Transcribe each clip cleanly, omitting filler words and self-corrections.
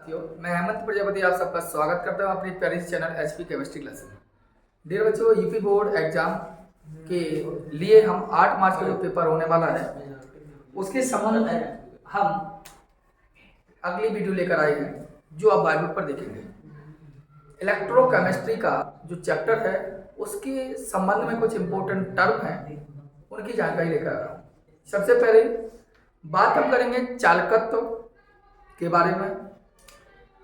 साथियों, मैं हेमंत प्रजापति आप सबका स्वागत करता हूं अपनी प्यारी चैनल एचपी केमिस्ट्री क्लास में। डियर बच्चों, यूपी बोर्ड एग्जाम के लिए हम 8 मार्च का जो पेपर होने वाला है उसके संबंध में हम अगली वीडियो लेकर आए हैं, जो आप बाइबल पर देखेंगे। इलेक्ट्रोकेमिस्ट्री का जो चैप्टर है उसके संबंध में कुछ इंपॉर्टेंट टर्म हैं, उनकी जानकारी लेकर आ रहा हूँ। सबसे पहले बात हम करेंगे चालकत्व के बारे में,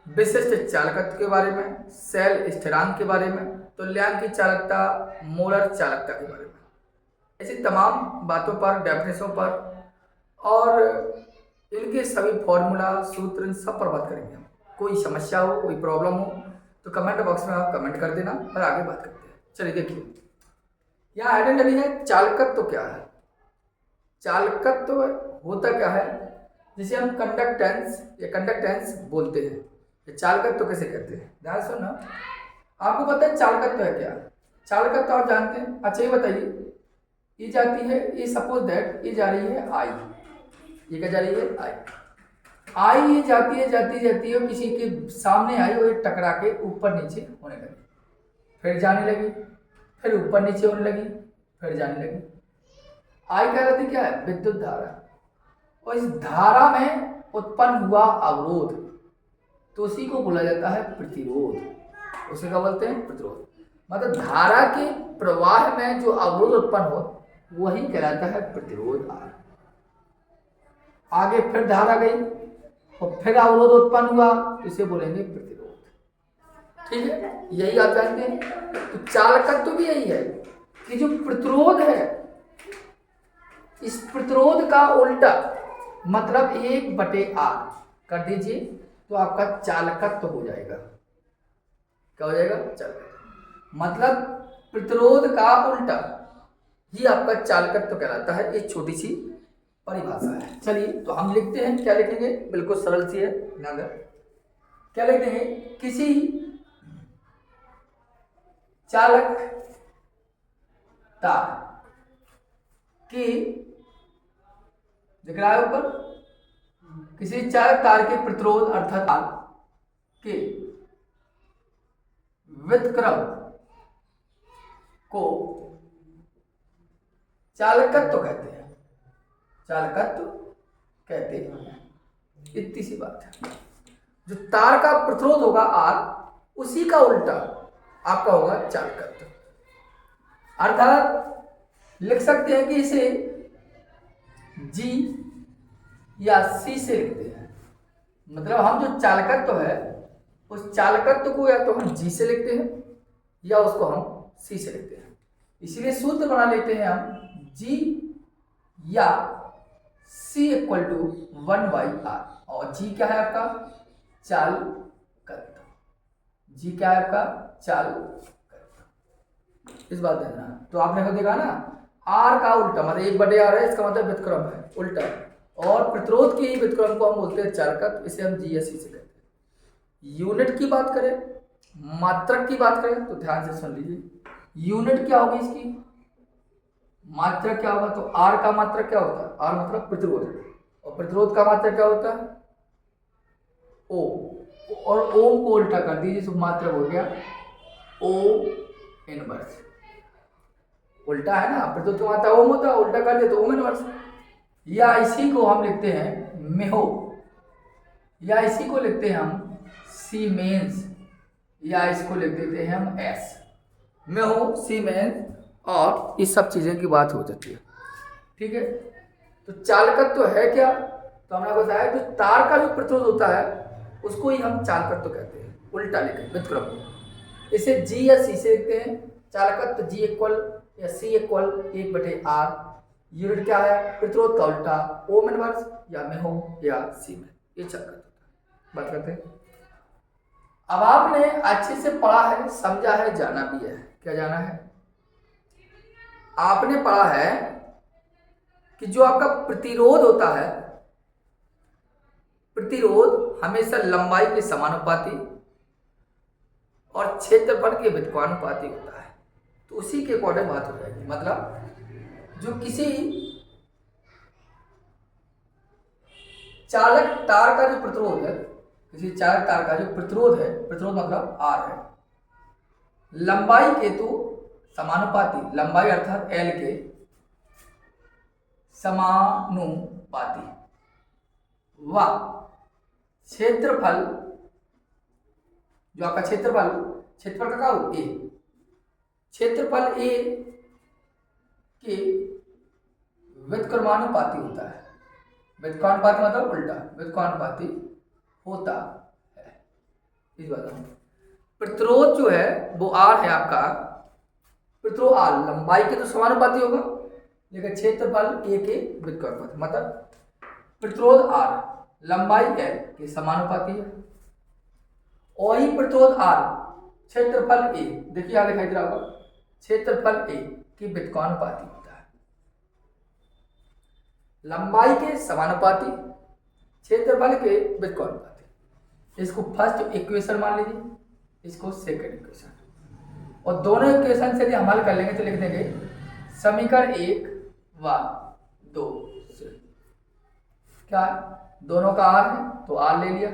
विशिष्ट चालकत्व के बारे में, सेल स्थिरांक के बारे में, तुल्यांक की चालकता, मोलर चालकता के बारे में। ऐसी तमाम बातों पर, डेफिनेशनों पर और इनके सभी फॉर्मूला, सूत्र, इन सब पर बात करेंगे हम। कोई समस्या हो, कोई प्रॉब्लम हो तो कमेंट बॉक्स में आप कमेंट कर देना और आगे बात करते हैं। चलिए देखिए, यहाँ आइडेंटिटी है चालकत्व क्या है। चालकत्व होता क्या है, जिसे हम कंडक्टेंस या कंडक्टेंस बोलते हैं। चालकत्व कैसे कहते हैं, ध्यान सुनना। आपको पता है चालकत्व है क्या? चालकत्व आप जानते हैं? अच्छा ये बताइए, ये जाती है, ये सपोज दैट ये जा रही है आई, ये क्या जा रही है? आई ये जाती है किसी के सामने आई और ये टकरा के ऊपर नीचे होने लगी, फिर जाने लगी, फिर ऊपर नीचे होने लगी, फिर जाने लगी। आई कहलाती क्या है? विद्युत धारा। और इस धारा में उत्पन्न हुआ अवरोध, तो उसी को बोला जाता है प्रतिरोध। उसे क्या बोलते हैं? प्रतिरोध। मतलब धारा के प्रवाह में जो अवरोध उत्पन्न हो वही कहलाता है प्रतिरोध। आगे फिर धारा गई और फिर अवरोध उत्पन्न हुआ, तो इसे बोलेंगे प्रतिरोध। ठीक है, यही आप जानते हैं। तो चालकत्व तो भी यही है कि जो प्रतिरोध है, इस प्रतिरोध का उल्टा मतलब 1/R कर दीजिए तो आपका चालकत्व हो जाएगा। क्या हो जाएगा? चालकत्व। मतलब प्रतिरोध का उल्टा ही आपका चालकत्व कहलाता है। एक छोटी सी परिभाषा है। चलिए तो हम लिखते हैं, क्या लिखेंगे? बिल्कुल सरल सी है, ध्यान दें। क्या लिख देंगे? किसी चालक तार की, दिख रहा है ऊपर, किसी चालक तार के प्रतिरोध अर्थात तार के व्युत्क्रम को चालकत्व कहते हैं। चालकत्व कहते हैं। इतनी सी बात है। जो तार का प्रतिरोध होगा R, उसी का उल्टा आपका होगा चालकत्व। अर्थात लिख सकते हैं कि इसे G या C से लिखते हैं। मतलब हम जो चालकत्व है उस चालकत्व को या तो हम G से लिखते हैं या उसको हम C से लिखते हैं। इसलिए सूत्र बना लेते हैं हम G या C = 1/R। और G क्या है आपका? चालकत्व। G क्या है आपका? चालकत्व। इस बात देखना। तो आपने देखा ना, R का उल्टा मतलब 1/R है, इसका मतलब व्युत्क्रम है, उल्टा। और प्रतिरोध के ही व्युत्क्रम को हम बोलते हैं चालकत्व। इसे हम G या C से कहते हैं। यूनिट की बात करें, मात्रक की बात करें तो ध्यान से सुन लीजिए। यूनिट क्या होगी इसकी? मात्रक क्या होगा? तो R का मात्रक क्या होता है? R मतलब प्रतिरोध, और प्रतिरोध का मात्रक क्या होता है? O। और ओम को उल्टा कर दीजिए तो मात्रक हो गया O इनवर्स। उल्टा है ना, प्रतिरोध का मात्रक ओम होता है, उल्टा कर दे तो ओम इनवर्स। या इसी को हम लिखते हैं मेहो, या इसी को लिखते हैं हम सीमेंस, या इसको लिख देते हैं हम S। मेहो, सीमेंस और इस सब चीजें की बात हो जाती है। ठीक है, तो चालकत्व है क्या? तो हमने बताया जो तार का जो प्रतिरोध होता है उसको ही हम चालकत्व कहते हैं, उल्टा लिखें व्युत्क्रम। इसे G या C से लिखते हैं। चालकत्व G = या C = 1/R। यूनिट क्या है? प्रतिरोध का उल्टा ओम इनवर्स या मेहो या C में, ये चालकत्व होता है। बात करते हैं। अब आपने अच्छे से पढ़ा है, समझा है, जाना भी है। क्या जाना है? आपने पढ़ा है कि जो आपका प्रतिरोध होता है, प्रतिरोध हमेशा लंबाई के समानुपाती और क्षेत्रफल के व्युत्क्रमानुपाती होता है। तो उसी के अकॉर्डिंग बात हो जाएगी। मतलब जो किसी चालक तार का जो प्रतिरोध है किसी चालक तार का जो प्रतिरोध है, प्रतिरोध मतलब आर है, लंबाई के तो समानुपाती, लंबाई अर्थात एल के समानुपाती व क्षेत्रफल, जो आपका क्षेत्रफल का ए, क्षेत्रफल ए के व्युत्क्रमानुपाती होता है। व्युत्क्रमानुपाती मतलब उल्टा, व्युत्क्रमानुपाती होता है। इस बात में प्रतिरोध जो है वो आर है आपका, प्रतिरोध आर लंबाई के तो समानुपाती होगा, लेकिन क्षेत्रफल ए के व्युत्क्रमानुपाती, मतलब प्रतिरोध आर लंबाई एल के समानुपाती है, और ही प्रतिरोध आर क्षेत्रफल ए, देखिए यहां दिखाई दे रहा होगा, क्षेत्रफल ए की व्युत्क्रमानुपाती होता है। लंबाई के समानुपाती, क्षेत्रफल के व्युत्क्रमानुपाती, इसको फर्स्ट इक्वेशन मान लीजिए, इसको सेकंड इक्वेशन, और दोनों इक्वेशन से यदि हम हल कर लेंगे तो लिख देंगे समीकरण 1 व 2 से क्या है, दोनों का आर है तो आर ले लिया,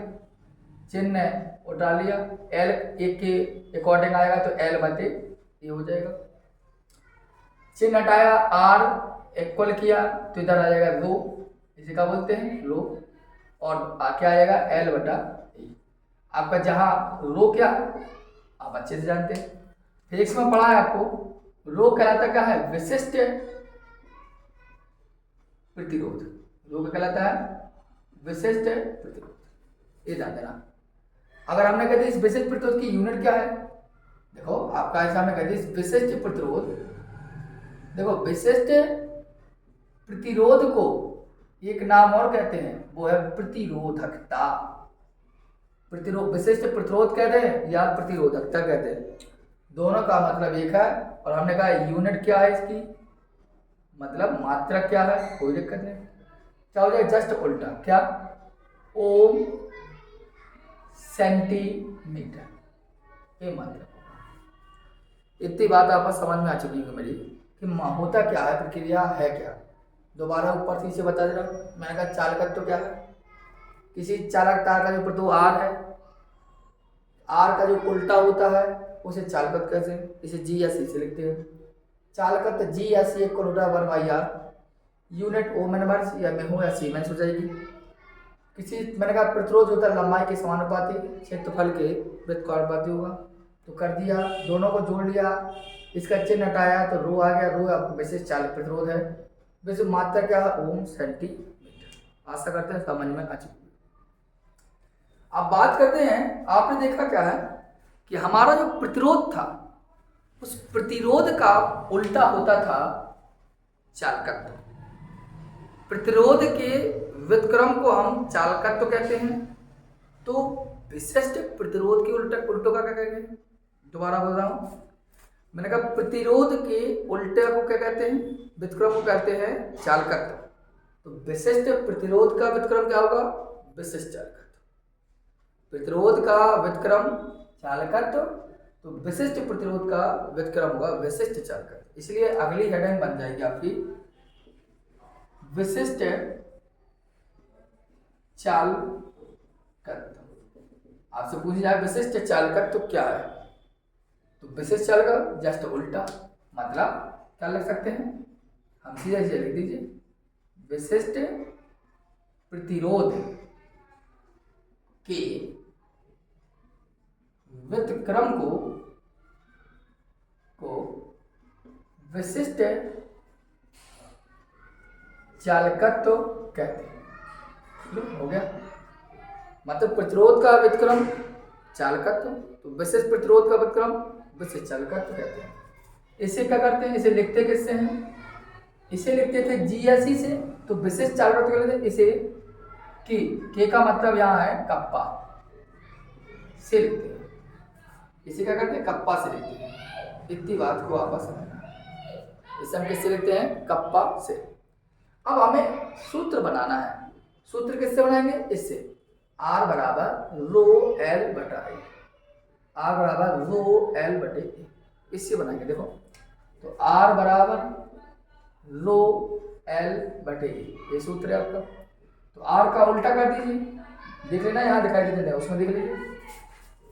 चिन्ह उठा लिया, एल एक के अकॉर्डिंग आएगा तो एल बटे ये हो जाएगा, चिन्ह हटाया, आर इक्वल किया तो इधर आ जाएगा रो, इसे क्या बोलते हैं रो, और क्या आएगा एल बटा ए। आपका जहां रो क्या आप अच्छे से जानते हैं, फिजिक्स में पढ़ा है आपको, रो कहलाता क्या है, विशिष्ट प्रतिरोध, रो क्या कहलाता है, विशिष्ट प्रतिरोध, ये ध्यान देना। अगर हमने कहते इस विशिष्ट प्रतिरोध की यूनिट क्या है, देखो आपका ऐसा हमने कहते इस विशिष्ट प्रतिरोध, देखो विशिष्ट प्रतिरोध को एक नाम और कहते हैं, वो है प्रतिरोधकता। प्रतिरोध विशिष्ट प्रतिरोध कहते हैं या प्रतिरोधकता कहते हैं, दोनों का मतलब एक है, और हमने कहा यूनिट क्या है इसकी, मतलब मात्रा क्या है, कोई दिक्कत नहीं, क्या हो जाएगा जस्ट उल्टा, क्या ओम सेंटीमीटर, ये मात्रा। इतनी बात आपको समझ में आ चुकी है मेरी कि होता क्या है, प्रक्रिया है क्या। दोबारा ऊपर से इसे बता दे रहा हूँ, मैंने कहा चालकत्व क्या है, किसी चालक तार का जो प्रतिरोध आर है, आर का जो उल्टा होता है उसे चालकत्व कहते हैं, इसे जी या सी से लिखते हैं। चालकत्व जी या सी इक्वल होता है 1/r, यूनिट ओम इनवर्स या में हो या सीमेंस हो जाएगी। किसी मैंने कहा प्रतिरोध होता है लंबाई के समानुपाती, क्षेत्रफल के व्युत्क्रमानुपाती होगा, तो कर दिया, दोनों को जोड़ लिया, इसका चिन्ह हटाया तो रो आ गया, रो आपको विशेष चालक प्रतिरोध है, वैसे मात्रा क्या है ओम सेंटीमीटर। आशा करते हैं समझ में आ चुकी। अब बात करते हैं, आपने देखा क्या है कि हमारा जो प्रतिरोध था उस प्रतिरोध का उल्टा होता था चालकत्व। प्रतिरोध के व्युत्क्रम को हम चालकत्व कहते हैं, तो विशिष्ट प्रतिरोध के उल्टों का क्या कहेंगे, दोबारा बोल रहा हूं, मैंने कहा प्रतिरोध के उल्टे को क्या कहते हैं, व्युत्क्रम को कहते हैं चालकत्व। तो विशिष्ट प्रतिरोध का व्युत्क्रम क्या होगा, विशिष्ट चालकत्व। प्रतिरोध का व्युत्क्रम चालकत्व, तो विशिष्ट प्रतिरोध का व्युत्क्रम होगा विशिष्ट चालकत्व। इसलिए अगली हेडिंग बन जाएगी आपकी विशिष्ट चालकत्व। आपसे पूछी जाए विशिष्ट चालकत्व क्या है, तो विशिष्ट चालकत्व जस्ट उल्टा, मतलब क्या लग सकते हैं हम, सीधे सीधे लिख दीजिए विशिष्ट प्रतिरोध के व्युत्क्रम को विशिष्ट चालकत्व कहते हैं। हो गया, मतलब प्रतिरोध का व्युत्क्रम चालकत्व, तो विशिष्ट प्रतिरोध का व्युत्क्रम विशिष्ट चालकत्व कहते हैं। इसे क्या करते हैं, इसे लिखते किससे हैं, इसे लिखते थे जी या सी से, तो विशिष्ट चालकत्व कहते हैं इसे के का मतलब यहाँ है कप्पा से लिखते हैं, इसे क्या करते हैं कप्पा से लिखते हैं। इतनी बात को आपस समझना, इसे हम किससे लिखते हैं, कप्पा से। अब हमें सूत्र बनाना है, सूत्र किससे बनाएंगे, इससे आर बराबर रो एल बटा ए, आर बराबर रो एल बटे ए, इससे बनाएंगे। देखो तो आर बराबर रो एल बटे ए, ये सूत्र है आपका। तो आर का उल्टा कर दीजिए, देख लेना, यहाँ दिखाई दे रहा है उसमें देख लीजिए।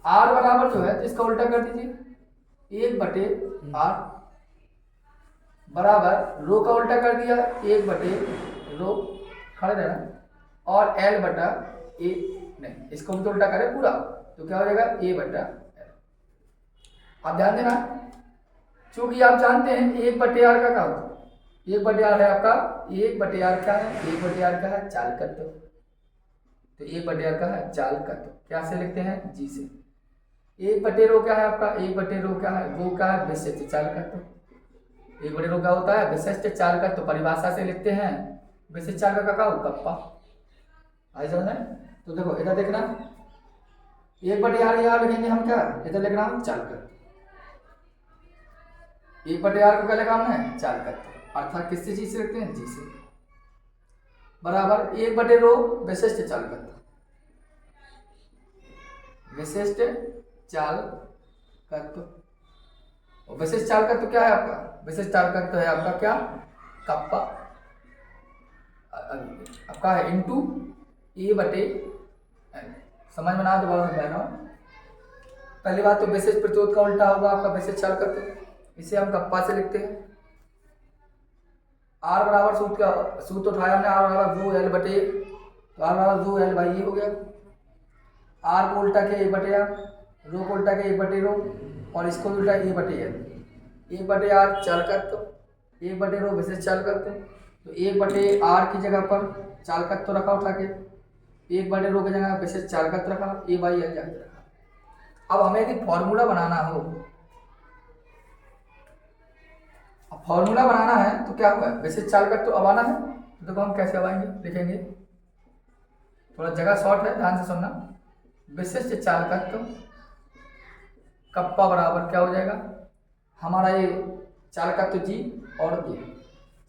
आर बराबर जो है तो इसका उल्टा कर दीजिए, 1/r बराबर रो का उल्टा कर दिया 1/रो, खड़े रहना, और L/A, नहीं इसको भी तो उल्टा करें पूरा, तो क्या हो जाएगा A/L। आप ध्यान देना, क्योंकि आप जानते हैं 1/r का क्या होता है, 1/r है आपका, 1/r क्या है, 1/r का है चालकत्व, तो 1/r का है चालकत्व, क्या से लिखते हैं, जी से। 1/रो क्या है आपका, 1/रो क्या है, वो क्या है, विशिष्ट चालकत्व। 1/रो क्या होता है, विशिष्ट चालकत्व, तो परिभाषा से लिखते हैं विशिष्ट चालकत्व का कप्पा। आई समझ में? तो देखो इधर देखना, 1/r यहाँ लिखेंगे हम क्या, इधर लिखना हम चालकत्व, 1/r को क्या लिखा हमने, चालकत्व, अर्थात किससे, जी से लिखते हैं, जी से, बराबर 1/रो विशिष्ट चालकत्व, विशिष्ट चालकत्व। और विशिष्ट चालकत्व क्या है आपका, विशिष्ट चालकत्व है आपका क्या, कप्पा, आपका है इंटू A/L। समझ में ना दोबारा समझाना। पहली बात तो विशिष्ट प्रतिरोध का उल्टा होगा आपका विशिष्ट चालकत्व, इसे हम कप्पा से लिखते हैं। आर बराबर सूत्र उठाया हमने, आर बराबर रो L/A, तो आर बराबर रो L/A हो गया, आर को उल्टा के 1/r, रो को उल्टा के 1/रो, और इसको भी उल्टा A/L। 1/r चालकत्व, 1/रो विशिष्ट चालकत्व, तो 1/r की जगह पर चालकत्व रखा उठा के, 1/रो की जगह विशिष्ट चालकत्व रखा, A/L रखा। अब हमें यदि फॉर्मूला बनाना हो, फॉर्मूला बनाना है तो क्या होगा, विशिष्ट चालकत्व अब आना है, तो देखो हम कैसे आवाएंगे, लिखेंगे, थोड़ा जगह शॉर्ट है, ध्यान से सुनना। विशिष्ट चालकत्व कप्पा बराबर क्या हो जाएगा हमारा, ये चालकत्व जी, और ये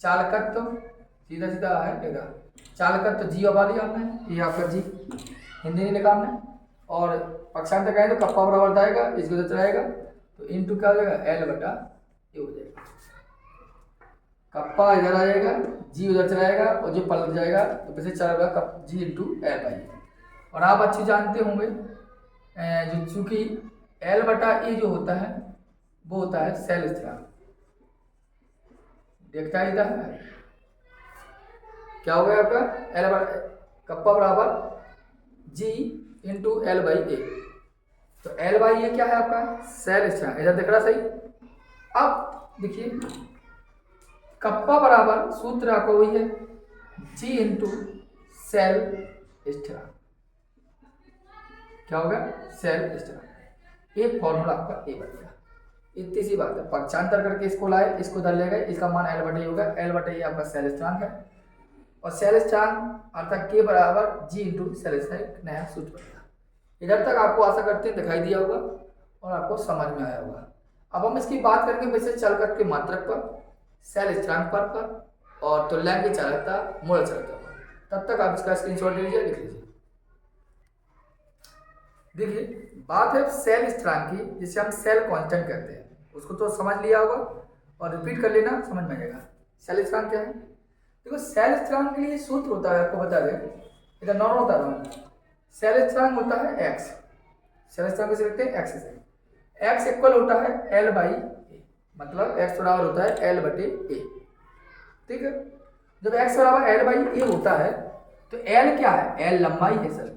चालकत्व सीधा सीधा है देगा, चालकत्व जी बना लिया हमने, ये आपका जी हिंदी नहीं लिखा हमने, और पक्षांतर कहें तो कप्पा बराबर जाएगा, इसको उधर चलाएगा, तो इंटू क्या हो जाएगा, L/A हो जाएगा, कप्पा इधर आ जाएगा, जी उधर चलाएगा, और जो पलट जाएगा तो वैसे चलेगा कप जी इंटू L/A। और आप अच्छी जानते होंगे जो चूंकि L/A जो होता है वो होता है सेल स्थिरांक, देखता ही था क्या हो गया आपका, कप्पा बराबर जी इंटू L/A, तो L/A क्या है आपका, सेल स्थिरांक, इधर दिख रहा सही। अब देखिए कप्पा बराबर सूत्र आपका वही है, जी इंटू सेल स्थिरांक, क्या होगा, सेल स्थिरांक, एक फॉर्मूला आपका ए बनेगा। इतनी सी बात है, पक्षांतर करके इसको लाए, इसको धर ले गए, इसका मान L/A होगा, L/A आपका सेल स्थिरांक है, और सेल स्थिरांक अर्थात के बराबर जी इंटू सेल स्थिरांक, नया सूत्र बनेगा। इधर तक आपको आशा करते हैं दिखाई दिया होगा और आपको समझ में आया होगा। अब हम इसकी बात करेंगे विशिष्ट चालकत्व के मात्रक पर, सेल स्थिरांक पर, और तुल्यांक की चालकता, मूल चालकता पर। तब तक आप इसका स्क्रीनशॉट ले लीजिए, लिख लीजिए। देखिए बात है सेल स्थिरांक की, जिसे हम सेल कांस्टेंट कहते हैं, उसको तो समझ लिया होगा, और रिपीट कर लेना, समझ में आ जाएगा। सेल स्थिरांक क्या है, देखो सेल स्थिरांक के लिए सूत्र होता है, आपको बता दें, इधर नॉर्मल बता रहा हूँ। सेल स्थिरांक होता है एक्स, सेल स्थिरांक कैसे लिखते हैं, एक्स से, एक्स इक्वल होता है L/A, मतलब एक्स बराबर होता है L/A, ठीक है। जब एक्स बराबर L/A होता है तो L क्या है, L लंबाई है सर,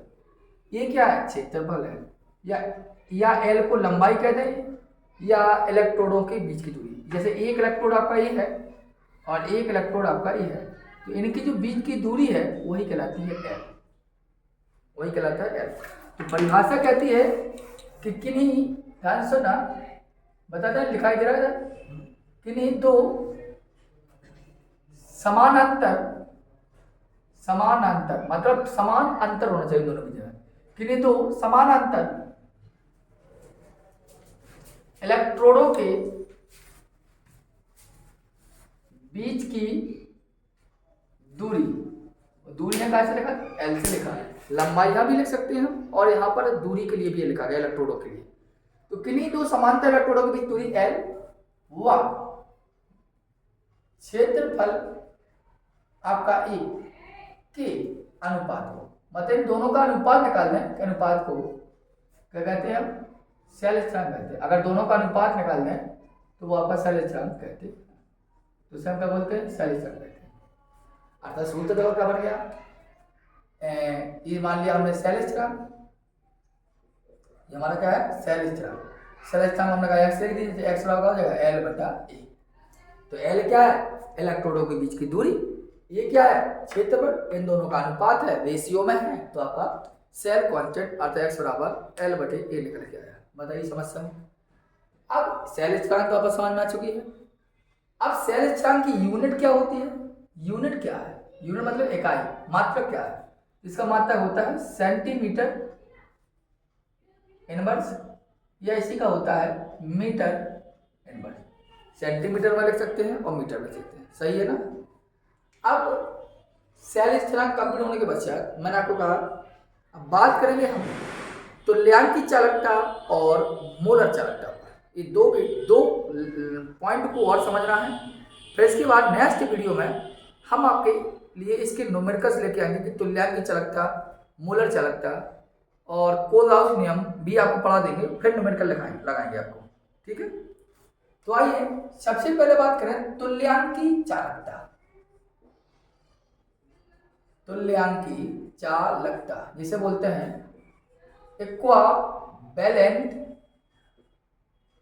ये क्या है, क्षेत्रफल है, या L को लंबाई कह दें, या इलेक्ट्रोडों के बीच की दूरी, जैसे एक इलेक्ट्रोड आपका ये है और एक इलेक्ट्रोड आपका ये है, तो इनकी जो बीच की दूरी है वही कहलाती है L, वही कहलाता है L। तो परिभाषा कहती है कि किन्हीं, ध्यान सुनना, बताते हैं दिखाई दे रहा है, किन्हीं दो समानांतर मतलब समान अंतर होना चाहिए दोनों की जगह, किन्हीं दो समानांतर इलेक्ट्रोडों के बीच की दूरी, दूरी है कैसे लिखा, L से लिखा है, लंबाई यहां भी लिख सकते हैं हम, और यहां पर दूरी के लिए भी लिखा गया इलेक्ट्रोडों के लिए। तो किन्हीं दो समांतर इलेक्ट्रोडों के बीच दूरी L व क्षेत्रफल आपका A के अनुपात हो, मतलब इन दोनों का अनुपात निकालना है, अनुपात को क्या कहते हैं हम, सेल स्थिरांक कहते हैं। अगर दोनों का अनुपात निकाल दें तो वो आपका सेल स्थिरांक कहते हैं, तो उसे हम क्या बोलते हैं, सेल स्थिरांक कहते हैं। अर्थात सूत्र देखो क्या बन गया, ये मान लिया हमने सेल स्थिरांक, ये हमारा क्या है, सेल स्थिरांक। सेल स्थिरांक हमने कहा एक्स लिख दीजिए, एक्स बराबर हो जाएगा एल बटा ए। तो एल क्या है, इलेक्ट्रोडों के बीच की दूरी, ये क्या है, क्षेत्रफल, इन दोनों का अनुपात है, रेशियो में है, तो आपका सेल कांस्टेंट अर्थात एक्स बराबर एल बटे ए निकल के आया। बताइए समस्या में। अब सेल स्थिरांक तो आपको समझ में आ चुकी है। अब सेल स्थिरांक की यूनिट क्या होती है, यूनिट क्या है, यूनिट मतलब इकाई, मात्रक क्या है, इसका मात्रक होता है सेंटीमीटर इनवर्स, या इसी का होता है मीटर इनवर्स। सेंटीमीटर में लिख सकते हैं और मीटर में लिख सकते हैं, सही है ना। अब सेल स्थिरांक कंप्लीट होने के पश्चात मैंने आपको कहा अब बात करेंगे हम तुल्यांकी चालकता और मोलर चालकता पर। ये दो पॉइंट को और समझना है। फिर इसके बाद नेक्स्ट वीडियो में हम आपके लिए इसके न्यूमेरिकल्स लेके आएंगे कि तुल्यांकी चालकता, मोलर चालकता और कोलहाउस नियम भी आपको पढ़ा देंगे, फिर न्यूमेरिकल लगाएंगे आपको, ठीक है। तो आइए सबसे पहले बात करें तुल्यांकी चालकता। तुल्यांकी चालकता जिसे बोलते हैं इक्वावेलेंट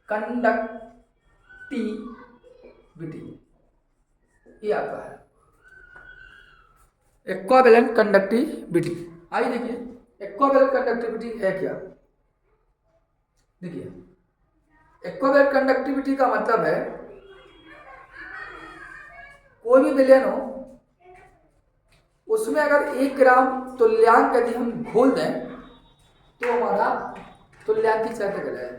कंडक्टिविटी, ये आपका है इक्वावेलेंट कंडक्टिविटी। आइए देखिए इक्वावेलेंट कंडक्टिविटी है क्या। देखिए इक्वावेलेंट कंडक्टिविटी का मतलब है कोई भी विलयन हो उसमें अगर 1 ग्राम तुल्यांक यदि हम घोल दें तो हमारा तुल्यांकी चालकता कहलाएगा।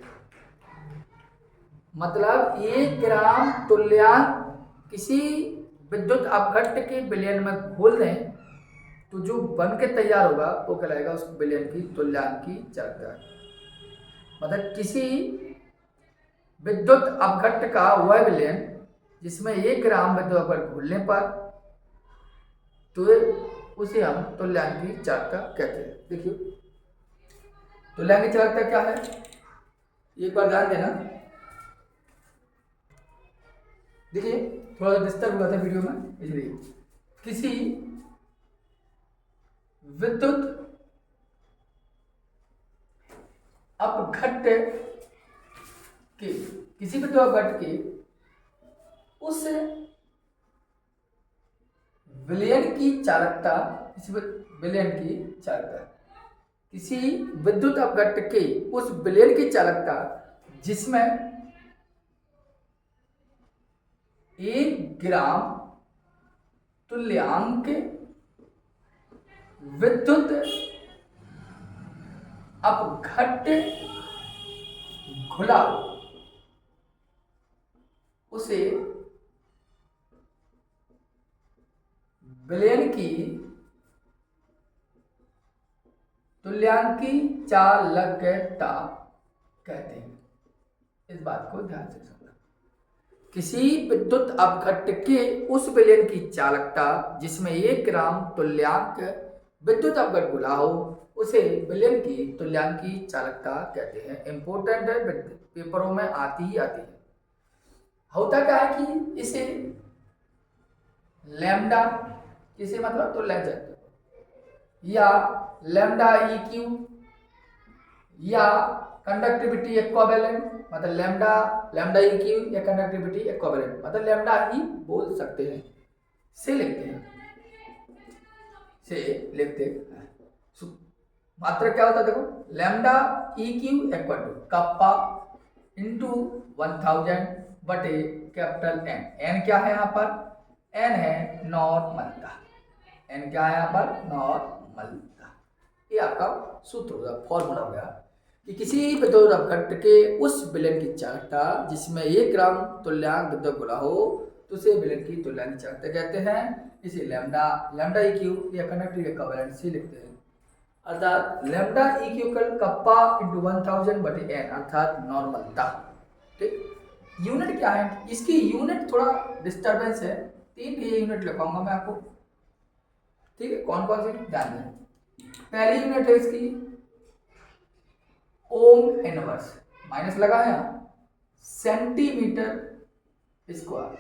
मतलब 1 ग्राम तुल्यांक किसी विद्युत अपघट्ट के विलयन में घोल दें तो जो बन के तैयार होगा वो कहलाएगा उस विलयन की तुल्यांकी चालकता। मतलब किसी विद्युत अपघट्ट का वह विलयन जिसमें 1 ग्राम विद्युत अपघट्ट घोलने पर तो उसे हम तुल्यांकी चालकता कहते हैं। देखिए तुल्यांकी चालकता क्या है, एक बार ध्यान देना। देखिए थोड़ा सा डिस्टर्ब हुआ था वीडियो में, इसलिए किसी विद्युत अपघट्ट के उस विलयन की चालकता, किसी विद्युत अपघट्ट के उस विलयन की चालकता जिसमें 1 ग्राम तुल्यांक विद्युत अपघट्ट घुला उसे विलयन की तुल्यांकी चालकता कहते हैं। इस बात को ध्यान से सुनना। किसी विद्युत अपघट्ट के उस विलयन की चालकता जिसमें 1 ग्राम तुल्यांक विद्युत अपघट्ट घुला हो उसे विलयन की तुल्यांकी चालकता कहते हैं। इंपॉर्टेंट है, पेपरों में आती ही आती है। होता क्या है कि इसे लैम्डा, इसे मतलब तुल्यांक या लैम्डा EQ या कंडक्टिविटी इक्विवेलेंट, मतलब लैम्डा EQ या कंडक्टिविटी इक्विवेलेंट, मतलब लैम्डा ही बोल सकते हैं, से लिखते हैं। मात्रक क्या होता है देखो, lambda EQ equal to kappa into 1000 बटे कैपिटल N। N क्या है यहाँ पर, N है नॉर्मलता, N क्या है यहाँ पर, नॉर्मलता। ये आपका सूत्र हो गया, फॉर्मूला हो गया कि किसी विद्युत अपघट्ट के उस विलयन की चालकता जिसमें 1 ग्राम तुल्यांक विद्युत घुला हो तो उसे विलयन की तुल्यांक चालकता कहते हैं। इसे लैम्डा EQ या कंडक्टिविटी इक्विवेलेंट से लिखते हैं। अर्थात लैम्डा EQ कप्पा इंटू 1000 बटे N अर्थात नॉर्मलता। ठीक, यूनिट क्या है, इसकी यूनिट थोड़ा डिस्टर्बेंस है, 3 यूनिट लिखाऊंगा मैं आपको, ठीक है। कौन कौन से ध्यान दें, पहली यूनिट है इसकी ओम इनवर्स, माइनस लगा है यहाँ, सेंटीमीटर स्क्वायर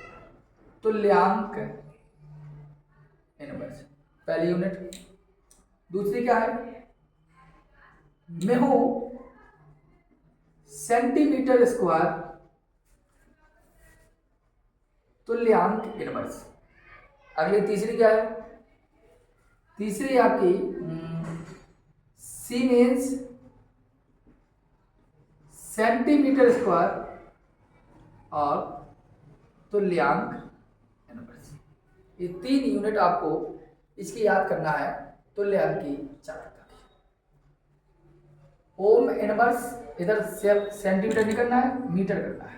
तुल्यांक इनवर्स, पहली यूनिट। दूसरी क्या है, मेहो सेंटीमीटर स्क्वायर तुल्यांक इनवर्स। अगली तीसरी क्या है, तीसरी आपकी सीमेंस सेंटीमीटर स्क्वायर और तुल्यांक इनवर्स। ये 3 यूनिट आपको इसकी याद करना है तुल्यांक की चालकता की। ओम इनवर्स इधर सेंटीमीटर नहीं करना है, मीटर करना है,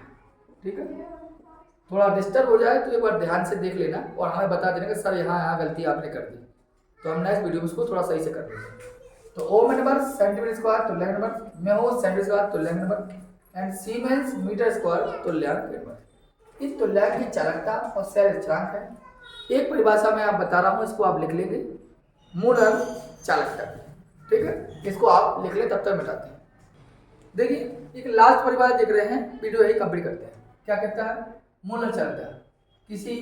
ठीक है। थोड़ा डिस्टर्ब हो जाए तो एक बार ध्यान से देख लेना और हमें बता देना कि सर यहाँ गलती आपने कर दी, तो हम नेक्स्ट वीडियो में उसको थोड़ा सही से कर देंगे। तो ओम इनवर्स सेंटीमीटर स्क्वायर तुल्यांक इनवर्स, मेहो सेंटीमीटर स्क्वायर तुल्यांक inverse and siemens metre square तुल्यांक इनवर्स। इस तुल्यांक की चालकता और सेल स्थिरांक है। एक परिभाषा में आप बता रहा हूँ, इसको आप लिख लेंगे, मूलर चालकता, ठीक है। इसको आप लिख लें, तब तक मिटाते हैं। देखिए एक लास्ट परिभाषा देख रहे हैं, वीडियो यही कंप्लीट करते हैं। क्या कहता है, मूलर चालकता किसी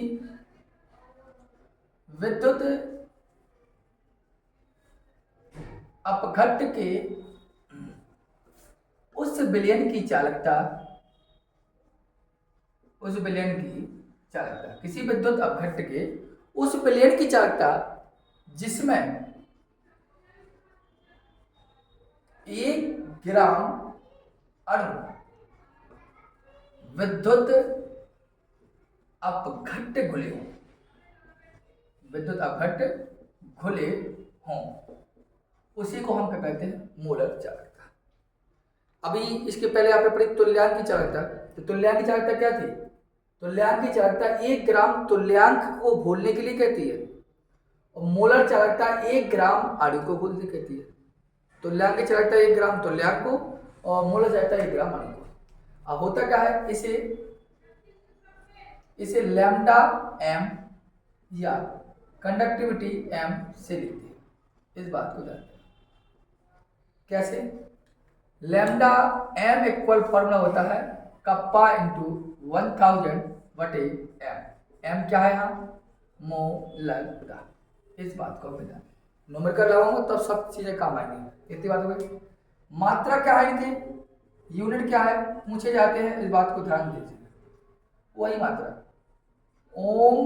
विद्युत अपघट्ट के उस विलयन की चालकता, उस विलयन की चालकता, किसी विद्युत अपघट्ट के उस विलयन की चालकता जिसमें 1 ग्राम अणु विद्युत अपघट्ट घुले हों, विद्युत अपघट्ट घुले हों, उसी को हम क्या कहते हैं, मूलर चालकता। अभी इसके पहले आपने पढ़ी तुल्यांक की चालकता। तो तुल्यांक की चालकता क्या थी, तुल्यांक की चालकता 1 ग्राम तुल्यांक को घोलने के लिए कहती है, और मोलर चालकता 1 ग्राम अणु को घोलने के कहती है। तुल्यांक की चालकता 1 ग्राम तुल्यांक को और मोलर चालकता 1 ग्राम अणु को। अब होता क्या है, इसे लैम्डा एम या कंडक्टिविटी एम से लिखते हैं। इस बात को ध्यान रखें, कैसे, लैम्डा एम इक्वल फॉर्मूला होता है कप्पा इंटू 1000 बटे एम। एम क्या है यहाँ, मोलर। इस बात को मैं न्यूमेरिकल लगाऊंगा तब सब चीजें काम आएंगी। इतनी बात हो गई। मात्रा क्या है थी, यूनिट क्या है, पूछे जाते हैं, इस बात को ध्यान दीजिए। वही मात्रा ओम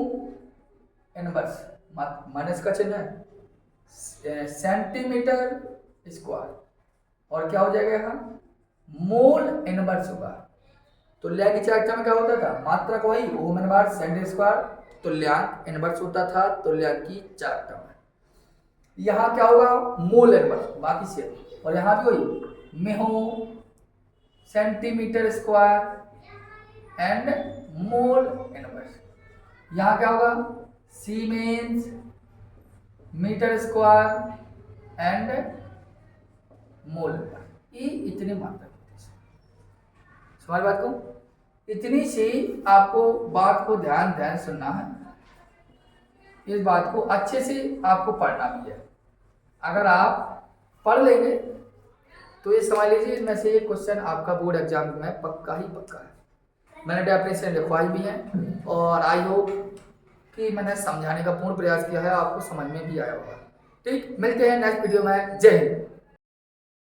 इनवर्स, माइनस का चिन्ह है, सेंटीमीटर स्क्वायर, और क्या हो जाएगा यहाँ, मोल इनवर्स होगा। तुल्यांक की चालकता में क्या होता था, मात्रा को वही ओम इनवर्स सेंटीमीटर स्क्वायर तुल्यांक इनवर्स होता था तुल्यांक की चालकता में। यहाँ क्या होगा, मोल इनवर्स, बाकी से, और यहाँ भी वही mho centimetre square and mole inverse. यहाँ क्या होगा, siemens metre square and mole inverse. ये इतनी मात्रा होती है, समझ बात को। इतनी सी आपको बात को ध्यान सुनना है, इस बात को अच्छे से आपको पढ़ना भी है। अगर आप पढ़ लेंगे तो ये समझ लीजिए इनमें से एक क्वेश्चन आपका बोर्ड एग्जाम में पक्का ही पक्का है। मैंने डेफिनेशन लिखवाई भी है और आई होप कि मैंने समझाने का पूर्ण प्रयास किया है, आपको समझ में भी आया होगा। ठीक, मिलते हैं नेक्स्ट वीडियो में। जय हिंद।